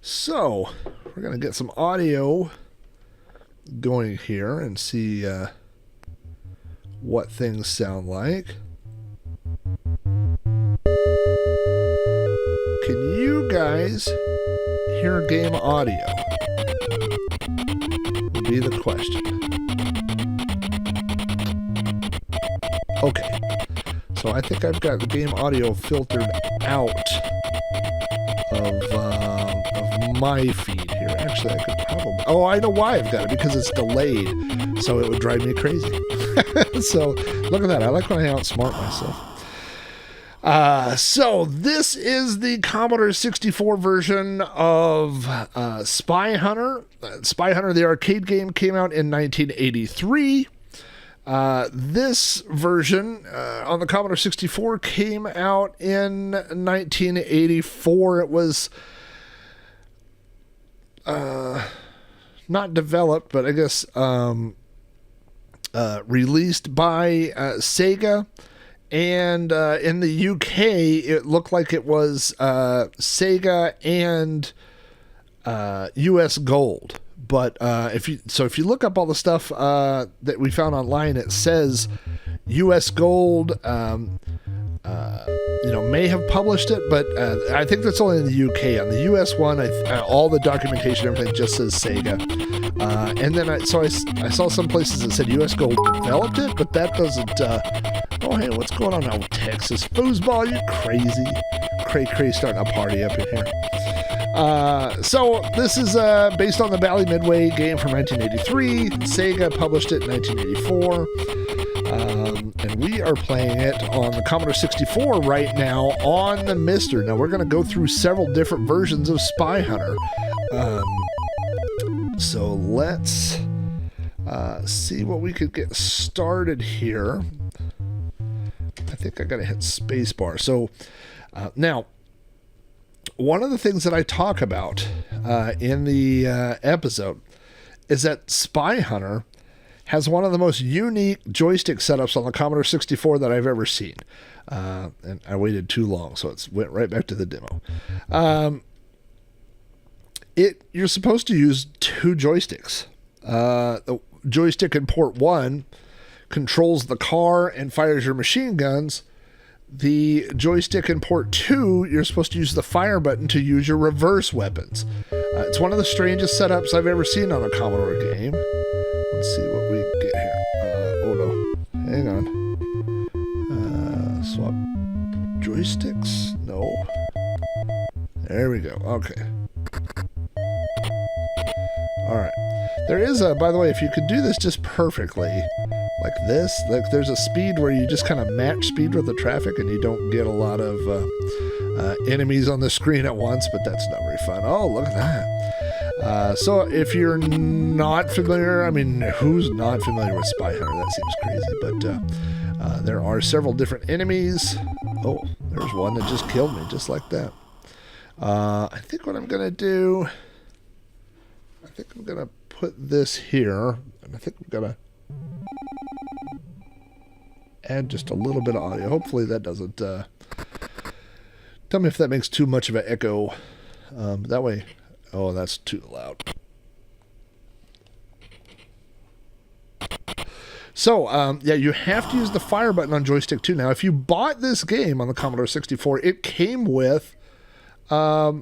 So, we're going to get some audio going here and see what things sound like. Can you guys hear game audio? Would be the question. Okay. So I think I've got the game audio filtered out of my feed here. Actually, I could probably... Oh, I know why I've got it. Because it's delayed. So it would drive me crazy. So, look at that. I like when I outsmart myself. So this is the Commodore 64 version of Spy Hunter. Spy Hunter, the arcade game, came out in 1983. This version on the Commodore 64 came out in 1984. It was not developed, but I guess released by Sega. And in the UK, it looked like it was Sega and US Gold. But if you look up all the stuff that we found online, it says US Gold may have published it, but I think that's only in the UK. On the US one, all the documentation, everything just says Sega. And then I saw some places that said US Gold developed it, but that doesn't... oh, hey, what's going on now with Texas? Foosball, you crazy. Cray starting a party up in here. So this is based on the Bally Midway game from 1983. Sega published it in 1984. And we are playing it on the Commodore 64 right now on the Mister. Now we're going to go through several different versions of Spy Hunter. So let's see what we could get started here. I think I got to hit spacebar. So now, one of the things that I talk about in the episode is that Spy Hunter has one of the most unique joystick setups on the Commodore 64 that I've ever seen. And I waited too long, so it went right back to the demo. You're supposed to use two joysticks. The joystick in port 1 controls the car and fires your machine guns. The joystick in port 2, you're supposed to use the fire button to use your reverse weapons. It's one of the strangest setups I've ever seen on a Commodore game. Let's see what we get here. Oh no, hang on. Swap joysticks? No. There we go. Okay. Alright. There is by the way, if you could do this just perfectly, like this, like there's a speed where you just kind of match speed with the traffic and you don't get a lot of enemies on the screen at once, but that's not very fun. Oh, look at that. So if you're not familiar, I mean, who's not familiar with Spy Hunter? That seems crazy, but there are several different enemies. Oh, there's one that just killed me, just like that. I think what I'm going to do, I think I'm going to put this here, and I think I'm going to add just a little bit of audio. Hopefully that doesn't, tell me if that makes too much of an echo. That way, oh, that's too loud. So, yeah, you have to use the fire button on joystick 2. Now, if you bought this game on the Commodore 64, it came with a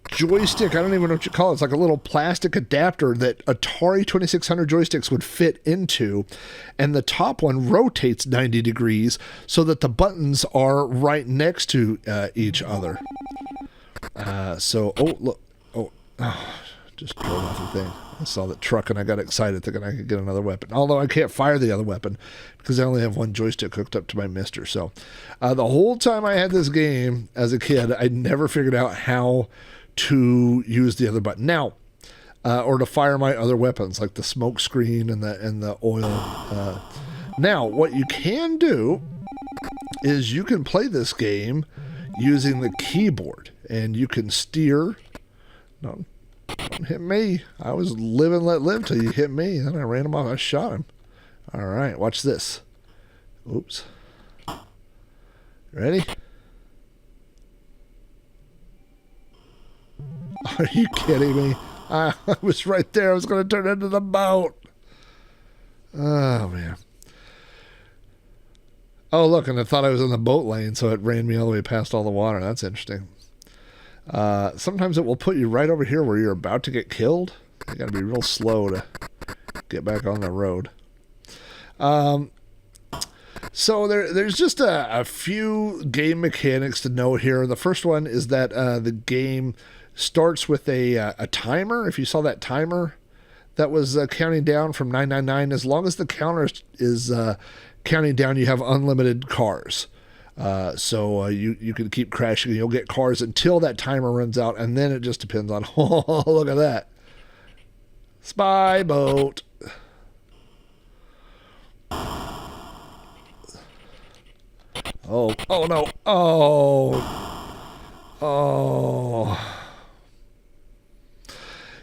joystick. I don't even know what you call it. It's like a little plastic adapter that Atari 2600 joysticks would fit into, and the top one rotates 90 degrees so that the buttons are right next to each other. So, oh, look. Oh, just drove off the thing. I saw that truck and I got excited thinking I could get another weapon. Although I can't fire the other weapon because I only have one joystick hooked up to my Mister. So the whole time I had this game as a kid, I never figured out how to use the other button. Now, or to fire my other weapons like the smoke screen and the oil. Now, what you can do is you can play this game using the keyboard and you can steer. No. Don't hit me. I was live and let live till you hit me. Then I ran him off. I shot him. All right, watch this. Oops. Ready? Are you kidding me? I was right there. I was going to turn into the boat. Oh, man. Oh, look, and I thought I was in the boat lane, so it ran me all the way past all the water. That's interesting. Sometimes it will put you right over here where you're about to get killed. You got to be real slow to get back on the road. So there's just a few game mechanics to note here. The first one is that the game starts with a timer. If you saw that timer that was counting down from 999, as long as the counter is counting down, you have unlimited cars. So you can keep crashing. You'll get cars until that timer runs out, and then it just depends on, oh, look at that. Spy boat. Oh no. Oh.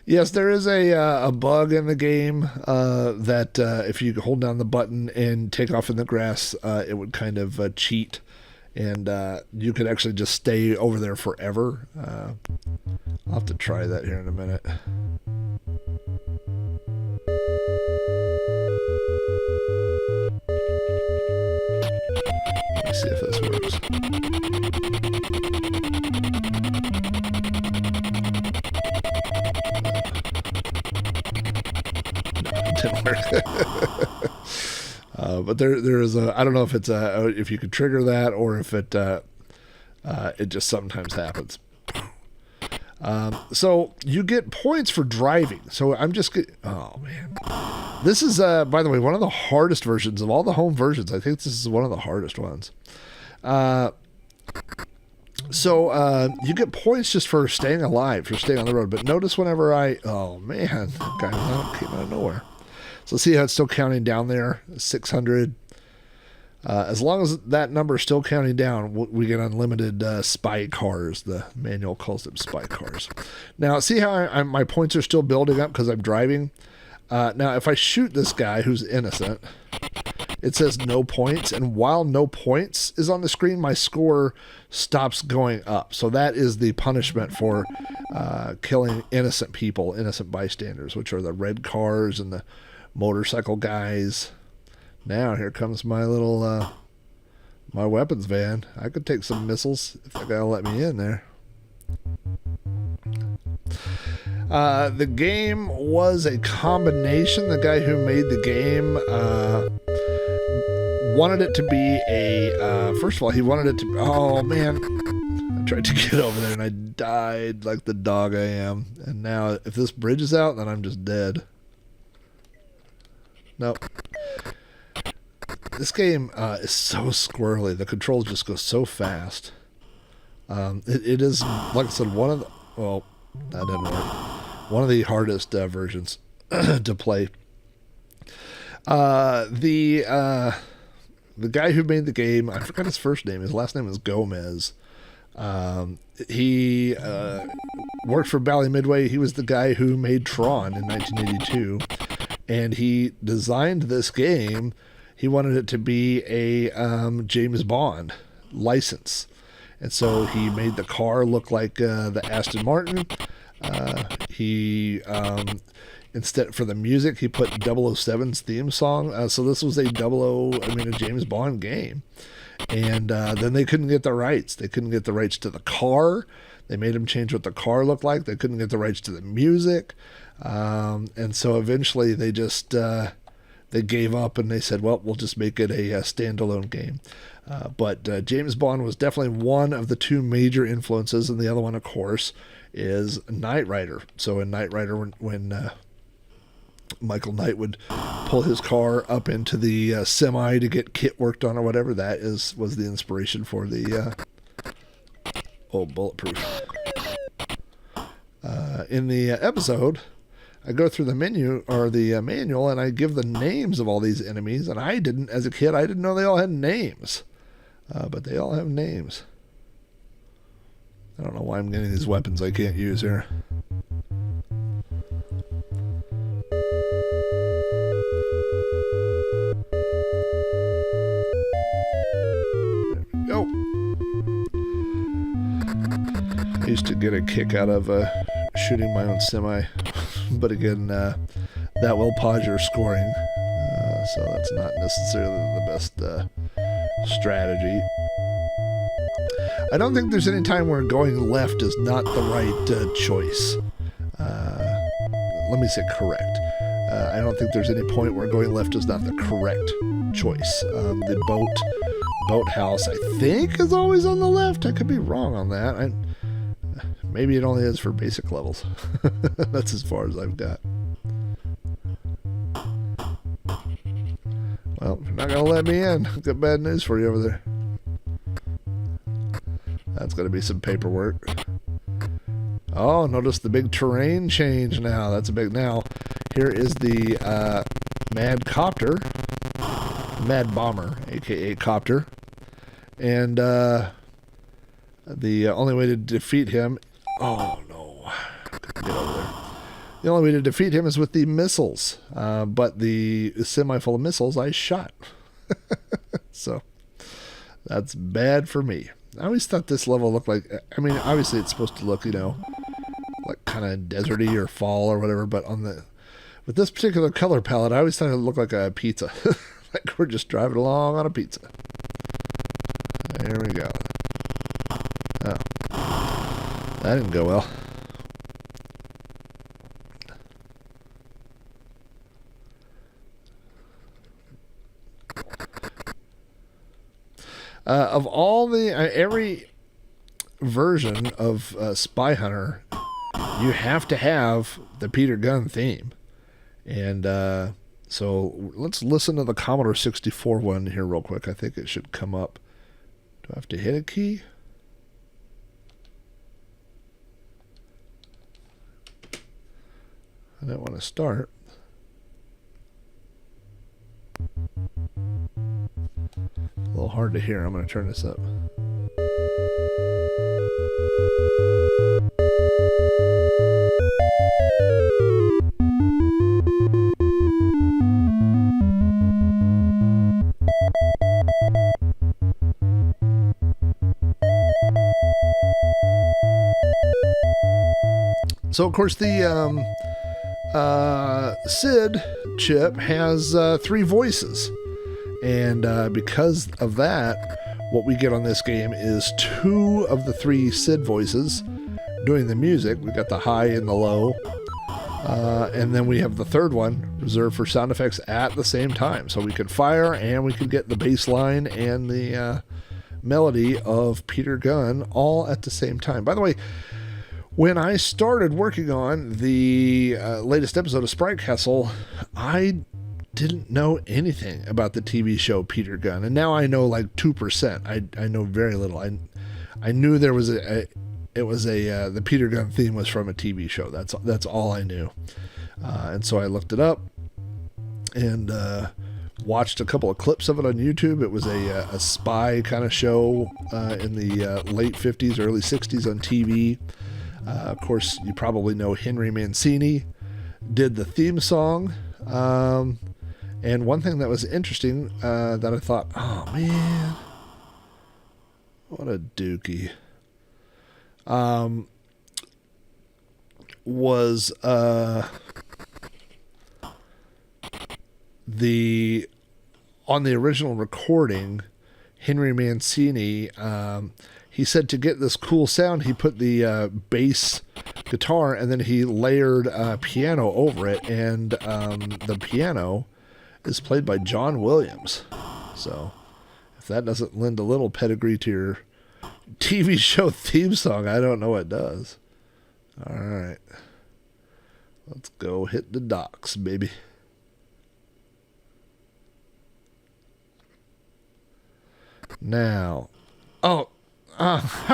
Yes, there is a bug in the game that if you hold down the button and take off in the grass, it would kind of cheat, and you could actually just stay over there forever. I'll have to try that here in a minute. Let me see if this works. Didn't work. But there is a, I don't know if it's if you could trigger that or if it just sometimes happens. So you get points for driving. So I'm just oh man, this is by the way one of the hardest versions of all the home versions. I think this is one of the hardest ones. So you get points just for staying alive, for staying on the road. But notice whenever oh man, that guy came out of nowhere. So see how it's still counting down there, 600. As long as that number is still counting down, we get unlimited spy cars. The manual calls them spy cars. Now, see how my points are still building up because I'm driving? Now, if I shoot this guy who's innocent, it says no points. And while no points is on the screen, my score stops going up. So that is the punishment for killing innocent people, innocent bystanders, which are the red cars and the motorcycle guys. Now here comes my little my weapons van. I could take some missiles if that guy will let me in there. The game was a combination. The guy who made the game wanted it to be a first of all, he wanted it to, oh man, I tried to get over there and I died like the dog I am. And now if this bridge is out, then I'm just dead. Nope. This game is so squirrely. The controls just go so fast. It is, like I said, one of the, well, that didn't work. One of the hardest versions to play. The guy who made the game, I forgot his first name. His last name is Gomez. He worked for Bally Midway. He was the guy who made Tron in 1982. And he designed this game. He wanted it to be a James Bond license. And so he made the car look like the Aston Martin. He instead, for the music, he put 007's theme song. So this was a James Bond game. And then they couldn't get the rights. They couldn't get the rights to the car. They made him change what the car looked like. They couldn't get the rights to the music. And so eventually they just they gave up and they said, well, we'll just make it a standalone game. But James Bond was definitely one of the two major influences, and the other one, of course, is Knight Rider. So in Knight Rider, when Michael Knight would pull his car up into the semi to get kit worked on or whatever, that was the inspiration for the bulletproof. In the episode, I go through the menu or the manual and I give the names of all these enemies, and as a kid, I didn't know they all had names. But they all have names. I don't know why I'm getting these weapons I can't use here. There we go. I used to get a kick out of shooting my own semi. But again, that will pause your scoring. So that's not necessarily the best strategy. I don't think there's any time where going left is not the right choice. Let me say correct. I don't think there's any point where going left is not the correct choice. The boathouse, I think, is always on the left. I could be wrong on that. Maybe it only is for basic levels. That's as far as I've got. Well, if you're not going to let me in, I've got bad news for you over there. That's going to be some paperwork. Oh, notice the big terrain change now. That's a big... Now, here is the Mad Copter. Mad Bomber, a.k.a. Copter. And the only way to defeat him... Oh, no. Get over there. The only way to defeat him is with the missiles. But the semi full of missiles I shot. So, that's bad for me. I always thought this level looked like... I mean, obviously it's supposed to look, you know, like kind of deserty or fall or whatever, but on the... With this particular color palette, I always thought it looked like a pizza. Like we're just driving along on a pizza. There we go. Oh. That didn't go well. Of all the... every version of Spy Hunter, you have to have the Peter Gunn theme. And so let's listen to the Commodore 64 one here real quick. I think it should come up. Do I have to hit a key? I don't want to start. A little hard to hear. I'm going to turn this up. So, of course, the SID chip has 3 voices. And because of that, what we get on this game is 2 of the 3 SID voices doing the music. We got the high and the low. And then we have the third one reserved for sound effects at the same time. So we could fire and we could get the bass line and the melody of Peter Gunn all at the same time. By the way, when I started working on the latest episode of Sprite Castle, I didn't know anything about the TV show Peter Gunn, and now I know like 2%. I know very little. I knew there was the Peter Gunn theme was from a TV show. That's all I knew, and so I looked it up and watched a couple of clips of it on YouTube. It was a spy kind of show in the late 50s, early 60s on TV. Of course, you probably know Henry Mancini did the theme song. And one thing that was interesting that I thought, oh man, what a dookie, was on the original recording, Henry Mancini, he said to get this cool sound, he put the bass guitar and then he layered piano over it, and the piano is played by John Williams. So if that doesn't lend a little pedigree to your TV show theme song, I don't know what does. All right, let's go hit the docks, baby. Now, how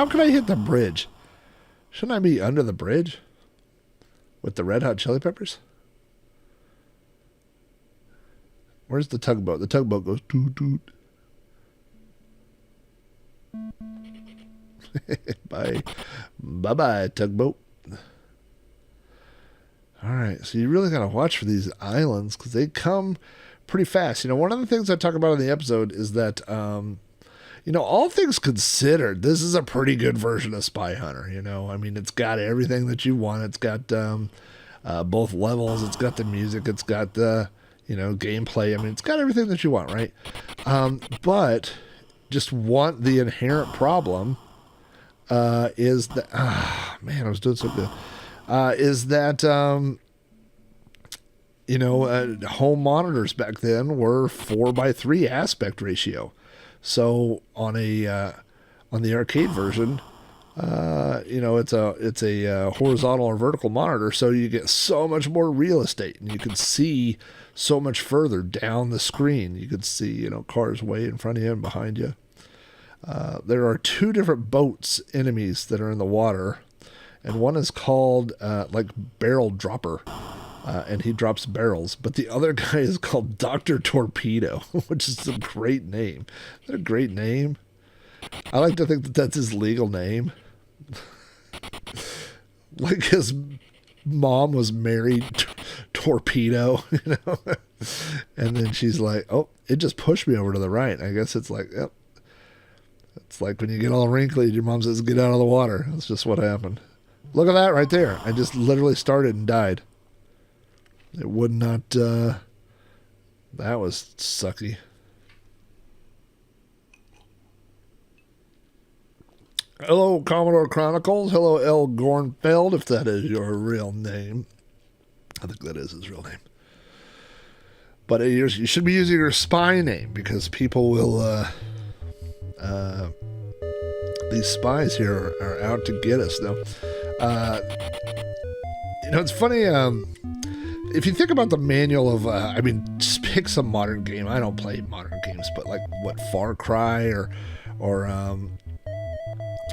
can I hit the bridge? Shouldn't I be under the bridge with the Red Hot Chili Peppers? Where's the tugboat? The tugboat goes toot toot. Bye, tugboat. All right, so you really got to watch for these islands because they come pretty fast. You know, one of the things I talk about in the episode is that all things considered, this is a pretty good version of Spy Hunter. I mean, it's got everything that you want. It's got both levels. It's got the music. It's got the gameplay. I mean, it's got everything that you want, right? But just want the inherent problem is that man, I was doing so good. Is that home monitors back then were 4:3 aspect ratio. So on the arcade version, it's a horizontal or vertical monitor, so you get so much more real estate, and you can see so much further down the screen. You can see cars way in front of you and behind you. There are two different boats enemies that are in the water, and one is called Barrel Dropper. And he drops barrels. But the other guy is called Dr. Torpedo, which is a great name. Is that a great name? I like to think that that's his legal name. Like his mom was married Torpedo, And then she's like, oh, it just pushed me over to the right. I guess it's like, yep. It's like when you get all wrinkly, your mom says, get out of the water. That's just what happened. Look at that right there. I just literally started and died. It would not, that was sucky. Hello, Commodore Chronicles. Hello, L. Gornfeld, if that is your real name. I think that is his real name. But you should be using your spy name, because people will, these spies here are out to get us. Now, it's funny, if you think about the manual of, just pick some modern game. I don't play modern games, but Far Cry or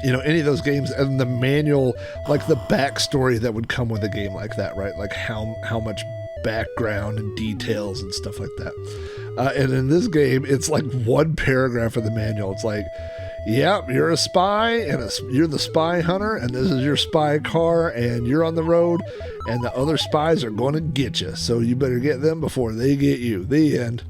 any of those games, and the manual, the backstory that would come with a game like that, right? Like how much background and details and stuff like that. And in this game, it's like one paragraph of the manual. It's like, yep, you're a spy, and you're the spy hunter, and this is your spy car, and you're on the road, and the other spies are going to get you, so you better get them before they get you. The end.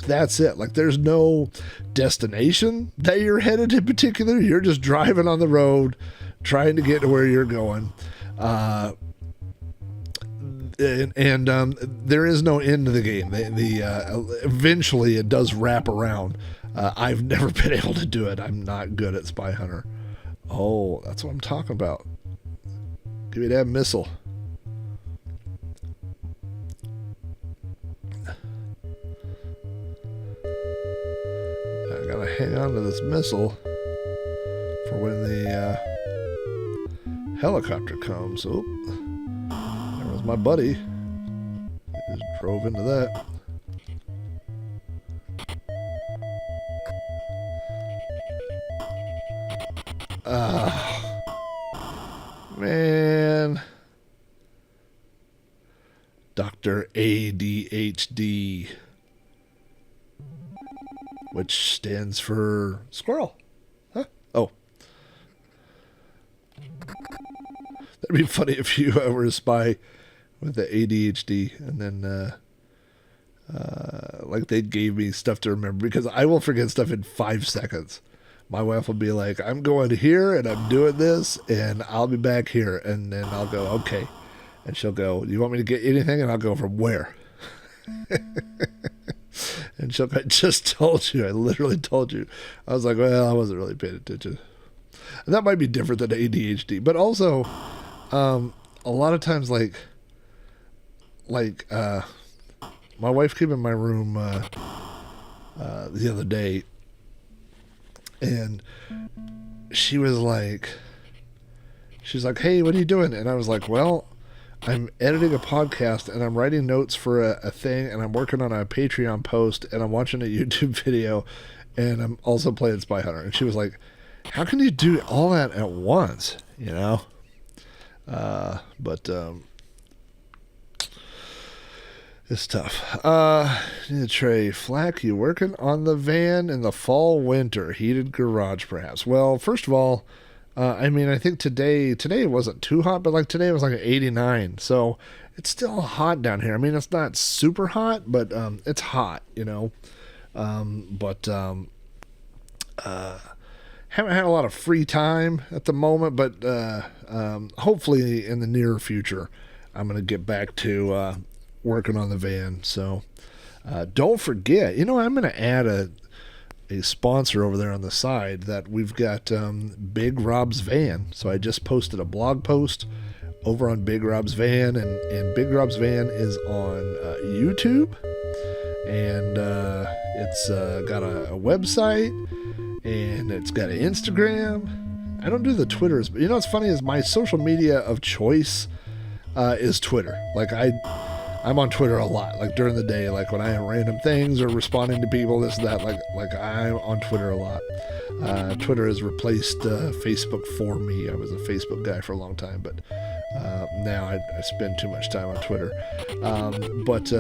That's it. There's no destination that you're headed in particular. You're just driving on the road, trying to get to where you're going. And there is no end to the game. Eventually, it does wrap around. I've never been able to do it. I'm not good at Spy Hunter. Oh, that's what I'm talking about. Give me that missile. I gotta hang on to this missile for when the helicopter comes. Oh, there was my buddy. He just drove into that. Man. Dr. ADHD, which stands for squirrel. Huh? Oh. That'd be funny if you were a spy with the ADHD, and then they gave me stuff to remember, because I will forget stuff in 5 seconds. My wife will be like, I'm going here and I'm doing this and I'll be back here. And then I'll go, okay. And she'll go, you want me to get anything? And I'll go, from where? And she'll go, I just told you. I literally told you. I was like, well, I wasn't really paying attention. And that might be different than ADHD. But also, a lot of times, my wife came in my room the other day, and she's like, hey, what are you doing? And I was like, well, I'm editing a podcast, and I'm writing notes for a thing, and I'm working on a Patreon post, and I'm watching a YouTube video, and I'm also playing Spy Hunter. And she was like, how can you do all that at once? But it's tough. Trey Flack, you working on the van in the fall, winter, heated garage perhaps? Well, first of all, I think today it wasn't too hot, but today it was 89. So it's still hot down here. It's not super hot, but it's hot, haven't had a lot of free time at the moment, but hopefully in the near future, I'm going to get back to working on the van. So don't forget, I'm going to add a sponsor over there on the side that we've got Big Rob's Van. So I just posted a blog post over on Big Rob's Van, and Big Rob's Van is on YouTube, and it's got a website, and it's got an Instagram. I don't do the Twitters, but what's funny is my social media of choice is Twitter. Like I'm on Twitter a lot, like during the day, like when I have random things or responding to people, this and that, like I'm on Twitter a lot. Twitter has replaced Facebook for me. I was a Facebook guy for a long time, but now I spend too much time on Twitter. But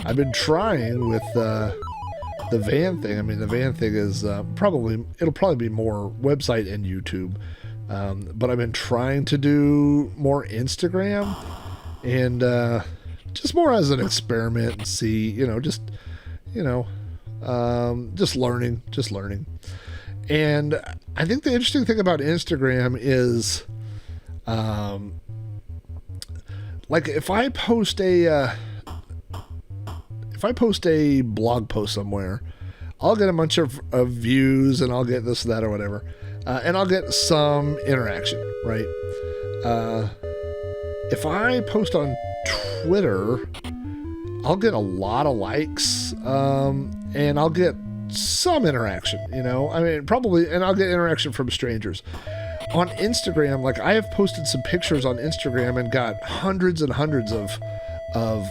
I've been trying with the van thing. I mean, the van thing is it'll probably be more website and YouTube. But I've been trying to do more Instagram, and just more as an experiment and see, just learning. And I think the interesting thing about Instagram is, like if I post a blog post somewhere, I'll get a bunch of views, and I'll get this, that, or whatever, and I'll get some interaction, right? If I post on Twitter, I'll get a lot of likes, and I'll get some interaction, probably, and I'll get interaction from strangers. On Instagram, like I have posted some pictures on Instagram and got hundreds and hundreds of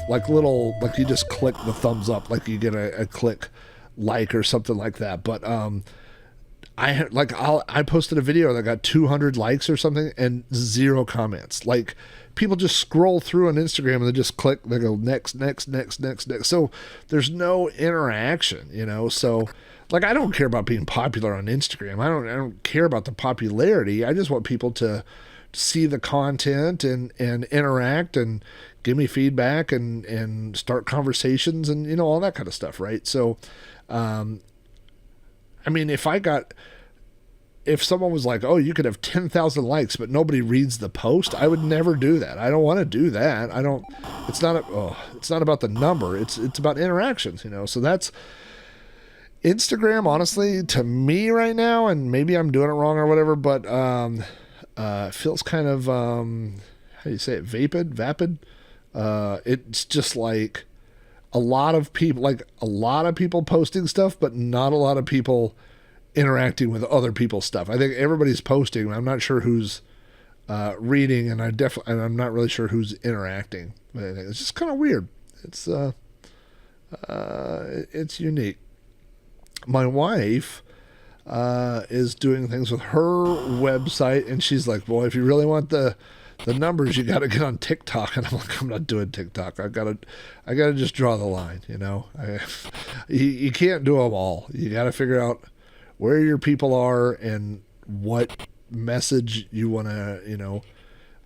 like little, like you just click the thumbs up, like you get a click like or something like that. But I posted a video that got 200 likes or something and 0 comments. Like people just scroll through on Instagram and they just click, they go next. So there's no interaction, so like I don't care about being popular on Instagram. I don't care about the popularity. I just want people to see the content and interact and give me feedback and start conversations and all that kind of stuff, right? So I mean, if someone was like, oh, you could have 10,000 likes, but nobody reads the post, I would never do that. I don't want to do that. It's not about the number. It's about interactions, So that's Instagram, honestly, to me right now, and maybe I'm doing it wrong or whatever, but it feels kind of, how do you say it? Vapid. It's just like a lot of people posting stuff, but not a lot of people interacting with other people's stuff. I think everybody's posting. I'm not sure who's reading, and I'm not really sure who's interacting. It's just kind of weird. It's unique. My wife is doing things with her website, and she's like, "Boy, if you really want the numbers, you got to get on TikTok." And I'm like, "I'm not doing TikTok. I gotta just draw the line. You can't do them all. You got to figure out where your people are and what message you want to,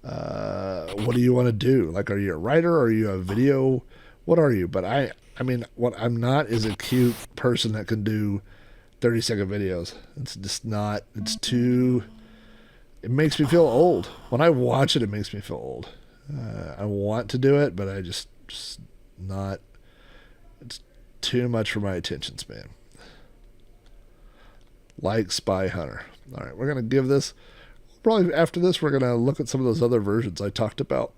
what do you want to do? Like, are you a writer? Are you a video? What are you?" But I mean, what I'm not is a cute person that can do 30-second videos. It's just not, it makes me feel old. When I watch it, it makes me feel old. I want to do it, but I just not, it's too much for my attention span. Like Spy Hunter. All right, we're going to give this, probably after this, we're going to look at some of those other versions I talked about.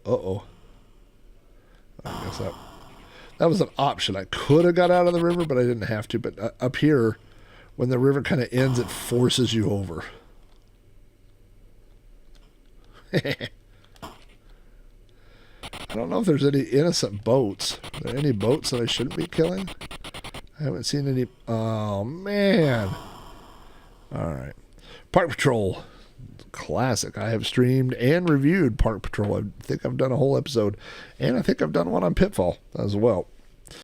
Uh-oh. I guess that was an option. I could have got out of the river, but I didn't have to. But up here, when the river kind of ends, it forces you over. I don't know if there's any innocent boats. Are there any boats that I shouldn't be killing? I haven't seen any. Oh, man. All right. Park Patrol. Classic. I have streamed and reviewed Park Patrol. I think I've done a whole episode, and I think I've done one on Pitfall as well.